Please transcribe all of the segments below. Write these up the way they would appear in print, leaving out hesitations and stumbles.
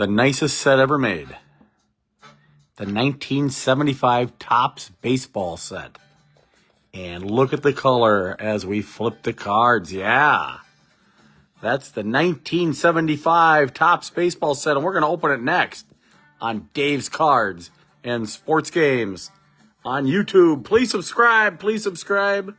the nicest set ever made. The 1975 Topps baseball set. And look at the color as we flip the cards. Yeah. That's the 1975 Topps baseball set, and we're going to open it next on Dave's Cards and Sports Games on YouTube. Please subscribe, please subscribe,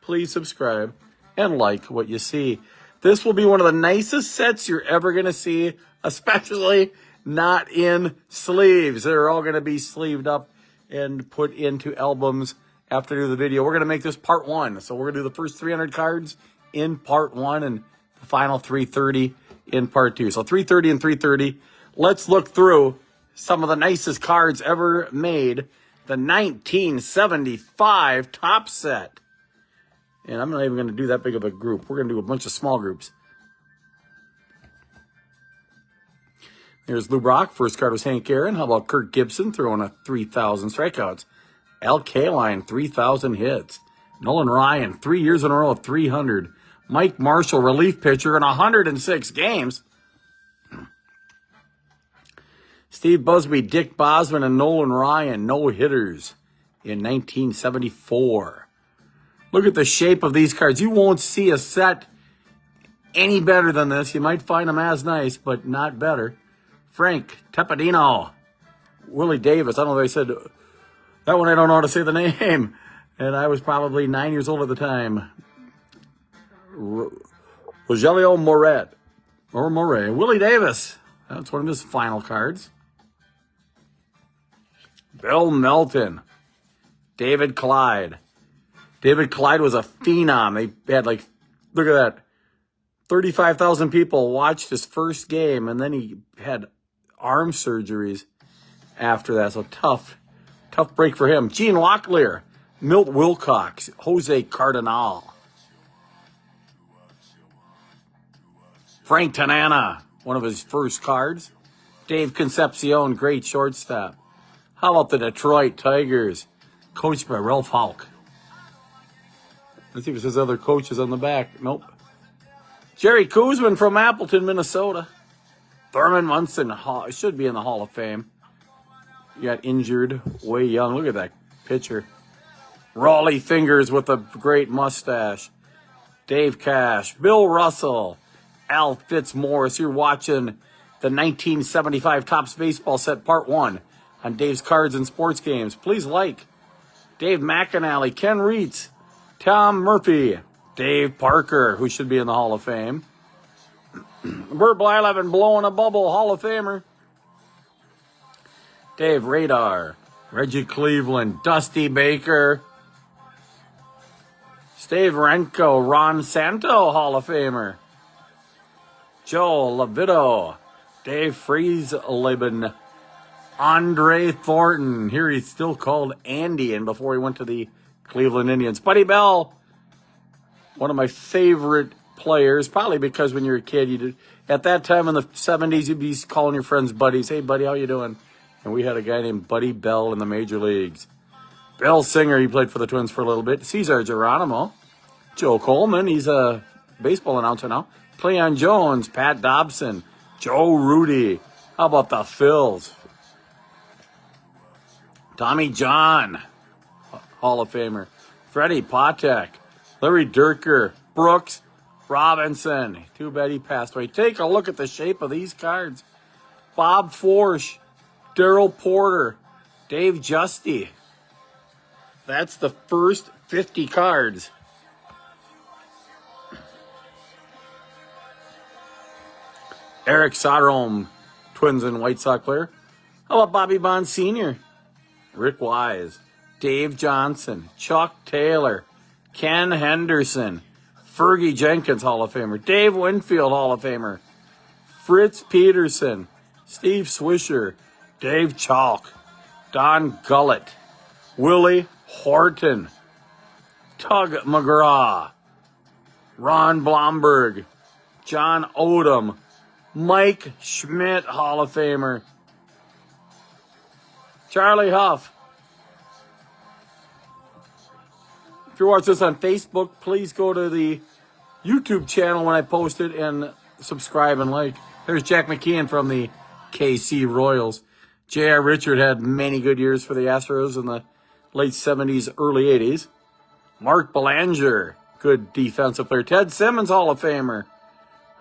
please subscribe, and like what you see. This will be one of the nicest sets you're ever going to see, especially not in sleeves. They're all going to be sleeved up and put into albums after I do the video. We're going to make this part one. So we're going to do the first 300 cards in part one and the final 330 in part two. So 330 and 330. Let's look through some of the nicest cards ever made. The 1975 Topps set. And I'm not even going to do that big of a group. We're going to do a bunch of small groups. There's Lou Brock. First card was Hank Aaron. How about Kirk Gibson throwing a 3,000 strikeouts? Al Kaline, 3,000 hits. Nolan Ryan, 3 years in a row of 300. Mike Marshall, relief pitcher in 106 games. Steve Busby, Dick Bosman, and Nolan Ryan, no hitters in 1974. Look at the shape of these cards. You won't see a set any better than this. You might find them as nice, but not better. Frank Tepedino, Willie Davis. I don't know if I said that one. I don't know how to say the name. And I was probably 9 years old at the time. Rogelio Moret. Willie Davis. That's one of his final cards. Bill Melton. David Clyde. David Clyde was a phenom. They had look at that, 35,000 people watched his first game, and then he had arm surgeries after that. So tough break for him. Gene Locklear, Milt Wilcox, Jose Cardinal. Frank Tanana, one of his first cards. Dave Concepcion, great shortstop. How about the Detroit Tigers, coached by Ralph Hulk? Let's see if it says other coaches on the back. Nope. Jerry Koosman from Appleton, Minnesota. Thurman Munson should be in the Hall of Fame. He got injured way young. Look at that picture. Raleigh Fingers with a great mustache. Dave Cash. Bill Russell. Al Fitzmaurice. You're watching the 1975 Topps Baseball Set Part 1 on Dave's Cards and Sports Games. Please like. Dave McAnally. Ken Reitz. Tom Murphy. Dave Parker, who should be in the Hall of Fame. Bert Blyleven, blowing a bubble, Hall of Famer. Dave Radar. Reggie Cleveland. Dusty Baker. Steve Renko. Ron Santo, Hall of Famer. Joe Levito. Dave Friesleben. Andre Thornton. Here he's still called Andy, and before he went to the Cleveland Indians. Buddy Bell. One of my favorite players, probably because when you're a kid, at that time in the 70s, you'd be calling your friends buddies. Hey, buddy, how you doing? And we had a guy named Buddy Bell in the major leagues. Bill Singer, he played for the Twins for a little bit. Cesar Geronimo. Joe Coleman, he's a baseball announcer now. Cleon Jones, Pat Dobson, Joe Rudy. How about the Phils? Tommy John, Hall of Famer. Freddie Patek. Larry Durker, Brooks Robinson. Too bad he passed away. Take a look at the shape of these cards. Bob Forsch, Darryl Porter, Dave Justy. That's the first 50 cards. Eric Soderholm, Twins and White Sox player. How about Bobby Bonds Sr.? Rick Wise, Dave Johnson, Chuck Taylor, Ken Henderson, Fergie Jenkins, Hall of Famer, Dave Winfield, Hall of Famer, Fritz Peterson, Steve Swisher, Dave Chalk, Don Gullett, Willie Horton, Tug McGraw, Ron Blomberg, John Odom, Mike Schmidt, Hall of Famer, Charlie Huff. If you're watching this on Facebook, please go to the YouTube channel when I post it and subscribe and like. There's Jack McKeon from the KC Royals. J.R. Richard had many good years for the Astros in the late 70s, early 80s. Mark Belanger, good defensive player. Ted Simmons, Hall of Famer.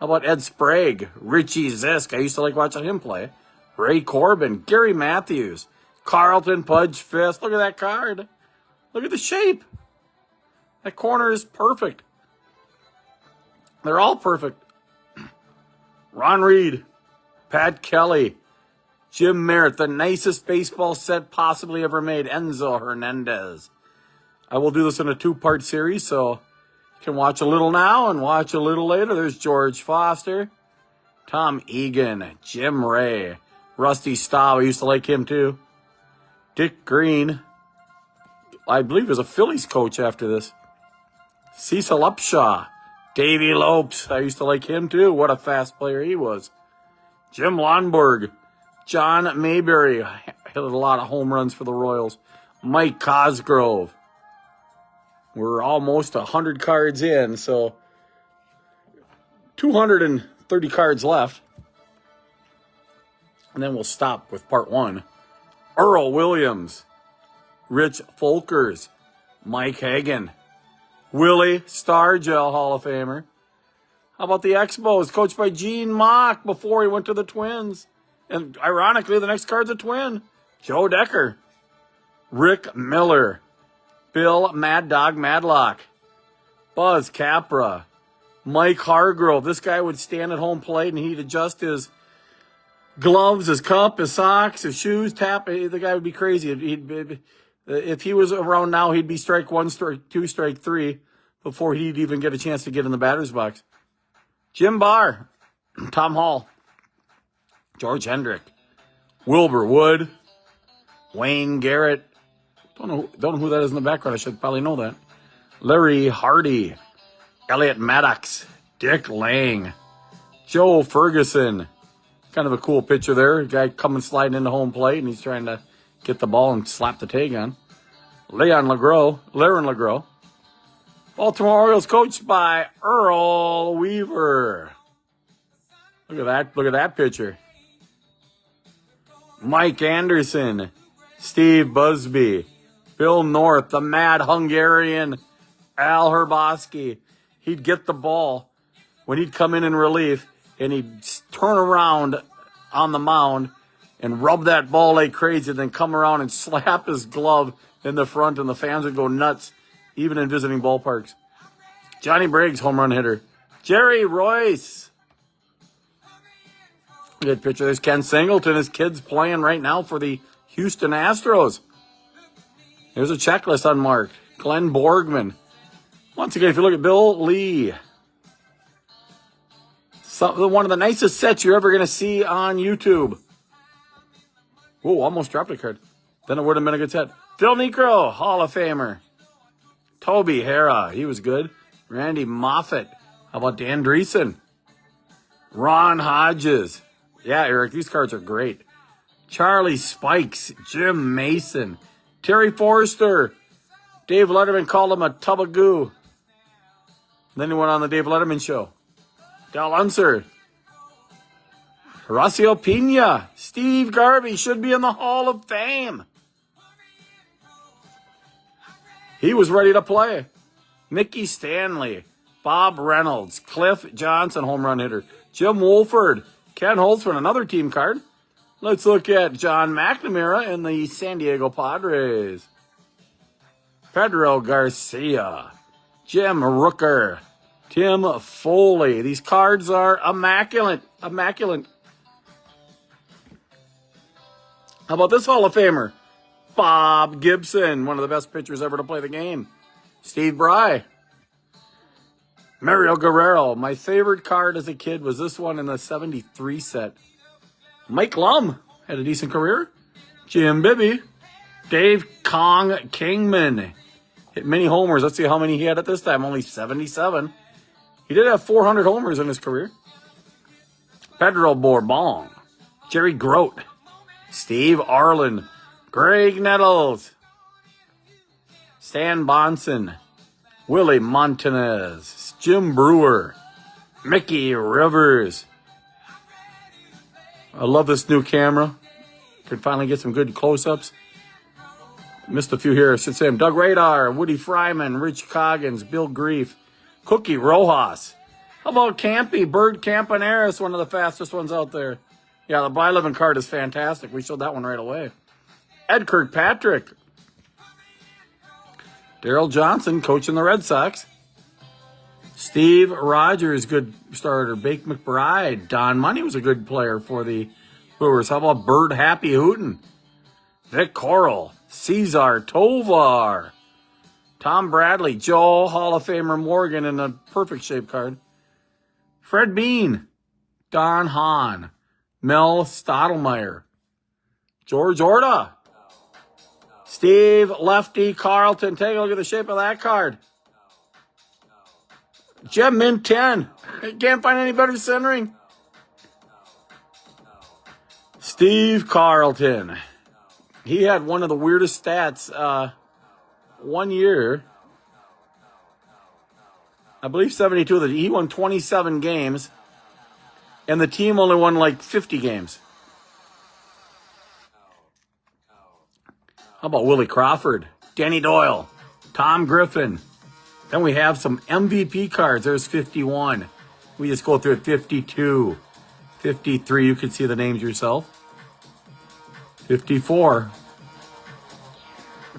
How about Ed Sprague? Richie Zisk, I used to like watching him play. Ray Corbin, Gary Matthews, Carlton Pudge Fist. Look at that card. Look at the shape. That corner is perfect. They're all perfect. Ron Reed, Pat Kelly, Jim Merritt, the nicest baseball set possibly ever made. Enzo Hernandez. I will do this in a 2-part series, so you can watch a little now and watch a little later. There's George Foster, Tom Egan, Jim Ray, Rusty Staub. I used to like him too. Dick Green, I believe he was a Phillies coach after this. Cecil Upshaw, Davey Lopes. I used to like him too. What a fast player he was. Jim Lonborg, John Mayberry, hit a lot of home runs for the Royals. Mike Cosgrove. We're almost 100 cards in, so 230 cards left. And then we'll stop with part 1. Earl Williams, Rich Folkers, Mike Hagan, Willie Stargell, Hall of Famer. How about the Expos, coached by Gene Mock before he went to the Twins? And ironically, the next card's a twin. Joe Decker, Rick Miller, Bill Mad Dog Madlock, Buzz Capra, Mike Hargrove. This guy would stand at home plate and he'd adjust his gloves, his cup, his socks, his shoes, tap. The guy would be crazy. If he was around now, he'd be strike 1, strike 2, strike 3 before he'd even get a chance to get in the batter's box. Jim Barr, Tom Hall, George Hendrick, Wilbur Wood, Wayne Garrett. Don't know who that is in the background. I should probably know that. Larry Hardy, Elliot Maddox, Dick Lang, Joe Ferguson. Kind of a cool picture there. A guy coming sliding into home plate, and he's trying to get the ball and slap the tag on. Laren LeGros. Baltimore Orioles coached by Earl Weaver. Look at that picture. Mike Anderson, Steve Busby, Bill North, the mad Hungarian, Al Herboski. He'd get the ball when he'd come in relief, and he'd turn around on the mound and rub that ball like crazy, and then come around and slap his glove in the front, and the fans would go nuts, even in visiting ballparks. Johnny Briggs, home run hitter. Jerry Royce. Good picture. There's Ken Singleton. His kid's playing right now for the Houston Astros. There's a checklist unmarked. Glenn Borgman. Once again, if you look at Bill Lee, one of the nicest sets you're ever going to see on YouTube. Whoa, almost dropped a card. Then it would have been a good set. Phil Niekro, Hall of Famer. Toby Hara, he was good. Randy Moffat. How about Dan Dreesen? Ron Hodges. Yeah, Eric, these cards are great. Charlie Spikes, Jim Mason, Terry Forster. Dave Letterman called him a tub of goo. Then he went on the Dave Letterman show. Del Unser. Horacio Pena. Steve Garvey should be in the Hall of Fame. He was ready to play. Mickey Stanley. Bob Reynolds. Cliff Johnson, home run hitter. Jim Wolford. Ken Holtzman, another team card. Let's look at John McNamara in the San Diego Padres. Pedro Garcia. Jim Rooker. Tim Foley. These cards are immaculate. Immaculate. How about this Hall of Famer? Bob Gibson, one of the best pitchers ever to play the game. Steve Bry. Mario Guerrero. My favorite card as a kid was this one in the 73 set. Mike Lum had a decent career. Jim Bibby. Dave Kong Kingman. Hit many homers. Let's see how many he had at this time. Only 77. He did have 400 homers in his career. Pedro Bourbon. Jerry Grote. Steve Arlen. Greg Nettles. Stan Bonson. Willie Montanez. Jim Brewer. Mickey Rivers. I love this new camera. Can finally get some good close-ups. Missed a few here. I should say them. Doug Radar, Woody Fryman, Rich Coggins, Bill Grief, Cookie Rojas. How about Campy, Bird Campaneris, one of the fastest ones out there. Yeah, the Buy Living card is fantastic. We showed that one right away. Ed Kirkpatrick. Daryl Johnson, coaching the Red Sox. Steve Rogers, good starter. Bake McBride. Don Money was a good player for the Brewers. How about Bird Happy Hooten? Vic Coral. Cesar Tovar. Tom Bradley. Joe Hall of Famer Morgan in a perfect shape card. Fred Bean. Don Hahn. Mel Stottlemyre. George Orta. Steve Lefty Carlton. Take a look at the shape of that card. Jim Mint 10. Can't find any better centering. Steve Carlton. He had one of the weirdest stats. 1 year, I believe 72. He won 27 games, and the team only won like 50 games. How about Willie Crawford, Danny Doyle, Tom Griffin? Then we have some MVP cards. There's 51. We just go through it. 52, 53. You can see the names yourself. 54,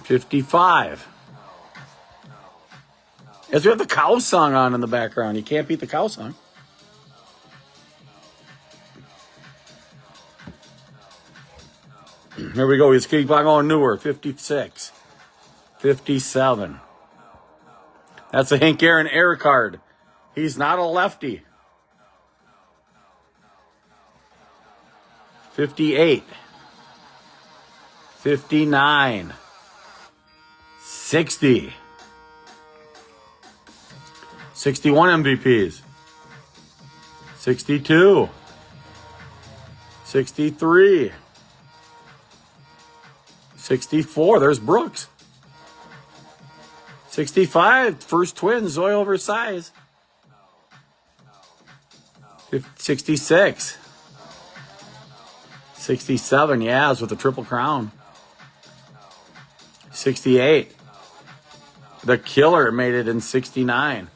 55. As we have the cow song on in the background. You can't beat the cow song. Here we go. He's keep on going newer. 56, 57. That's a Hank Aaron air card. He's not a lefty. 58. 59. 60. 61 MVPs. 62. 63. 64. There's Brooks. 65. First Twins. Zoe Oversize. 66. 67. Yaz with the Triple Crown. 68. The Killer made it in 69.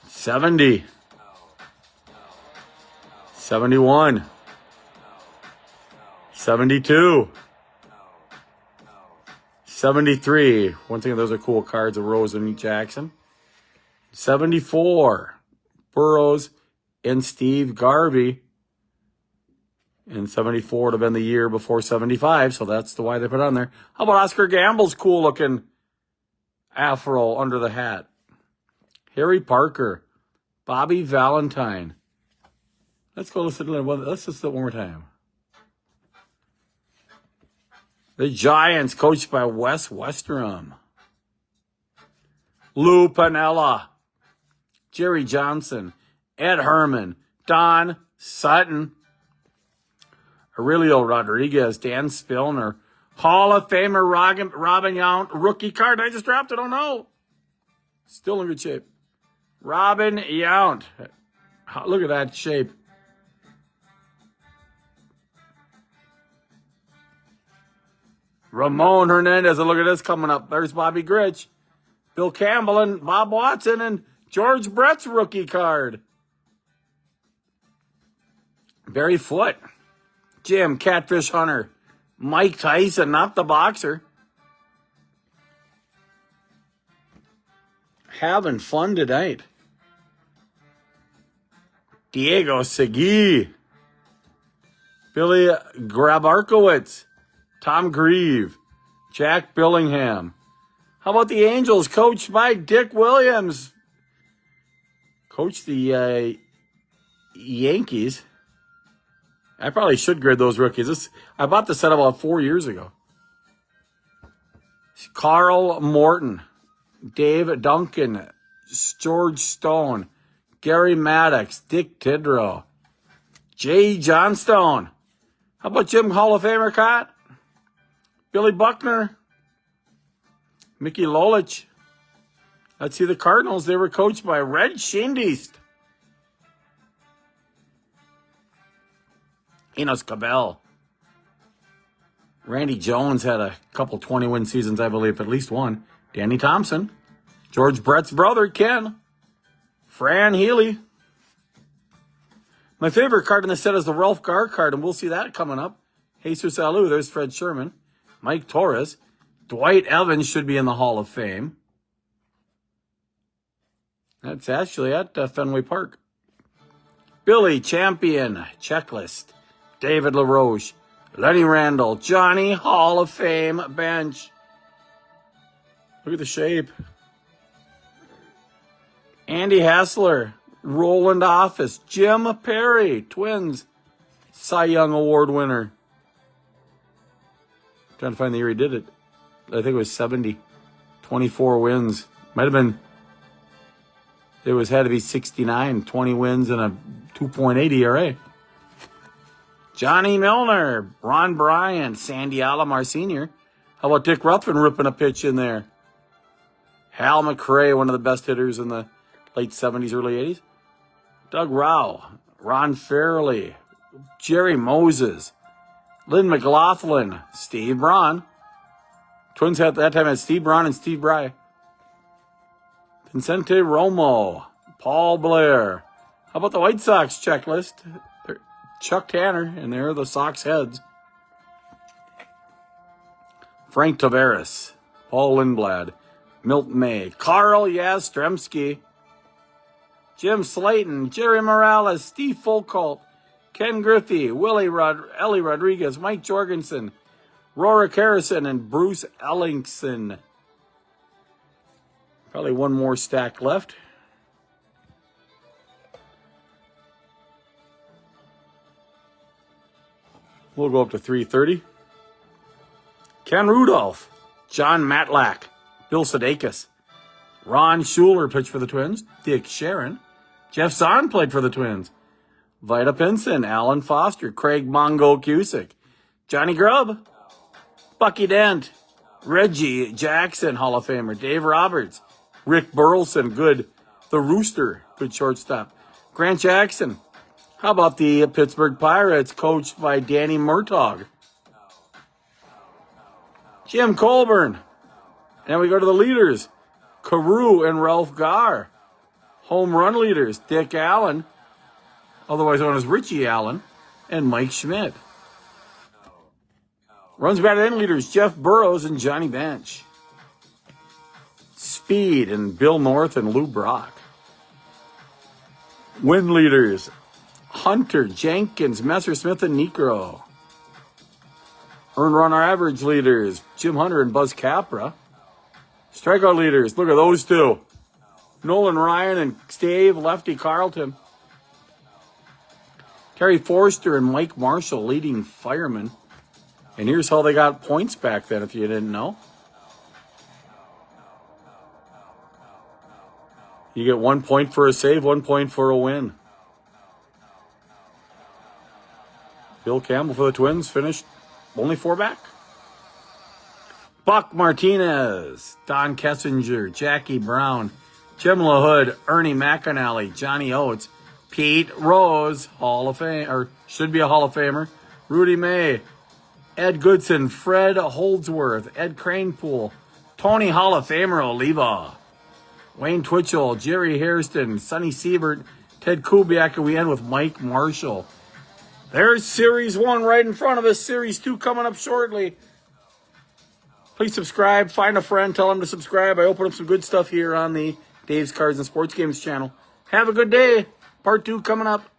70. 71. 72. 73. Once again, those are cool cards of Rose and Jackson. 74. Burroughs and Steve Garvey. And 74 would have been the year before 75, so that's why they put it on there. How about Oscar Gamble's cool-looking afro under the hat? Harry Parker. Bobby Valentine. Let's go listen to it. Let's listen to it one more time. The Giants, coached by Wes Westrum. Lou Piniella. Jerry Johnson. Ed Herman. Don Sutton. Aurelio Rodriguez. Dan Spillner. Hall of Famer Robin Yount. Rookie card. I just dropped it. Oh, no. Still in good shape. Robin Yount. Look at that shape. Ramon Hernandez. And look at this coming up. There's Bobby Grich. Bill Campbell and Bob Watson and George Brett's rookie card. Barry Foote. Jim Catfish Hunter. Mike Tyson, not the boxer. Having fun tonight. Diego Segui. Billy Grabarkowitz. Tom Grieve. Jack Billingham. How about the Angels, coached by Dick Williams? Coached the Yankees. I probably should grade those rookies. I bought the set about 4 years ago. Carl Morton. Dave Duncan. George Stone. Gary Maddox. Dick Tidrow. Jay Johnstone. How about Jim Hall of Famer Cott? Billy Buckner. Mickey Lolich. Let's see the Cardinals. They were coached by Red Shindeist. Enos Cabell. Randy Jones had a couple 20-win seasons, I believe, at least one. Danny Thompson. George Brett's brother, Ken. Fran Healy. My favorite card in the set is the Ralph Garr card, and we'll see that coming up. Jesus Alou, there's Fred Sherman. Mike Torres. Dwight Evans should be in the Hall of Fame. That's actually at Fenway Park. Billy Champion, checklist. David LaRoche. Lenny Randall. Johnny, Hall of Fame bench. Look at the shape. Andy Hassler. Roland Office. Jim Perry. Twins. Cy Young Award winner. Trying to find the year he did it. I think it was 70. 24 wins. Might have been... had to be 69. 20 wins and a 2.8 ERA. Johnny Milner. Ron Bryant. Sandy Alomar Sr. How about Dick Ruffin ripping a pitch in there? Hal McRae, one of the best hitters in the late 70s, early 80s. Doug Rao, Ron Fairley, Jerry Moses, Lynn McLaughlin, Steve Braun. Twins at that time had Steve Braun and Steve Bry. Vicente Romo, Paul Blair. How about the White Sox checklist? Chuck Tanner, and there are the Sox heads. Frank Tavares, Paul Lindblad, Milt May, Carl Yastrzemski, Jim Slayton, Jerry Morales, Steve Folkalt, Ken Griffey, Ellie Rodriguez, Mike Jorgensen, Rorik Harrison, and Bruce Ellingson. Probably one more stack left. We'll go up to 330. Ken Rudolph, John Matlack, Bill Sudeikis, Ron Schuler pitched for the Twins. Dick Sharon. Jeff Zahn played for the Twins. Vida Pinson, Alan Foster, Craig Mongo Cusick, Johnny Grubb, Bucky Dent, Reggie Jackson, Hall of Famer, Dave Roberts, Rick Burleson, good. The Rooster, good shortstop. Grant Jackson. How about the Pittsburgh Pirates, coached by Danny Murtaugh? Jim Colburn. And we go to the leaders. Carew and Ralph Garr. Home run leaders, Dick Allen, otherwise known as Richie Allen, and Mike Schmidt. Runs batted in leaders, Jeff Burrows and Johnny Bench. Speed and Bill North and Lou Brock. Win leaders, Hunter, Jenkins, Messersmith, and Necro. Earned run average leaders, Jim Hunter and Buzz Capra. Strikeout leaders, look at those two. Nolan Ryan and Stave Lefty Carlton. Terry Forster and Mike Marshall, leading firemen. And here's how they got points back then, if you didn't know. You get 1 point for a save, 1 point for a win. Bill Campbell for the Twins finished only 4 back. Buck Martinez, Don Kessinger, Jackie Brown, Jim LaHood, Ernie McAnally, Johnny Oates, Pete Rose, Hall of Fame, or should be a Hall of Famer, Rudy May, Ed Goodson, Fred Holdsworth, Ed Cranepool, Tony Hall of Famer Oliva, Wayne Twitchell, Jerry Hairston, Sonny Siebert, Ted Kubiak, and we end with Mike Marshall. There's Series 1 right in front of us. Series 2 coming up shortly. Please subscribe. Find a friend. Tell them to subscribe. I open up some good stuff here on the Dave's Cards and Sports Games channel. Have a good day. Part 2 coming up.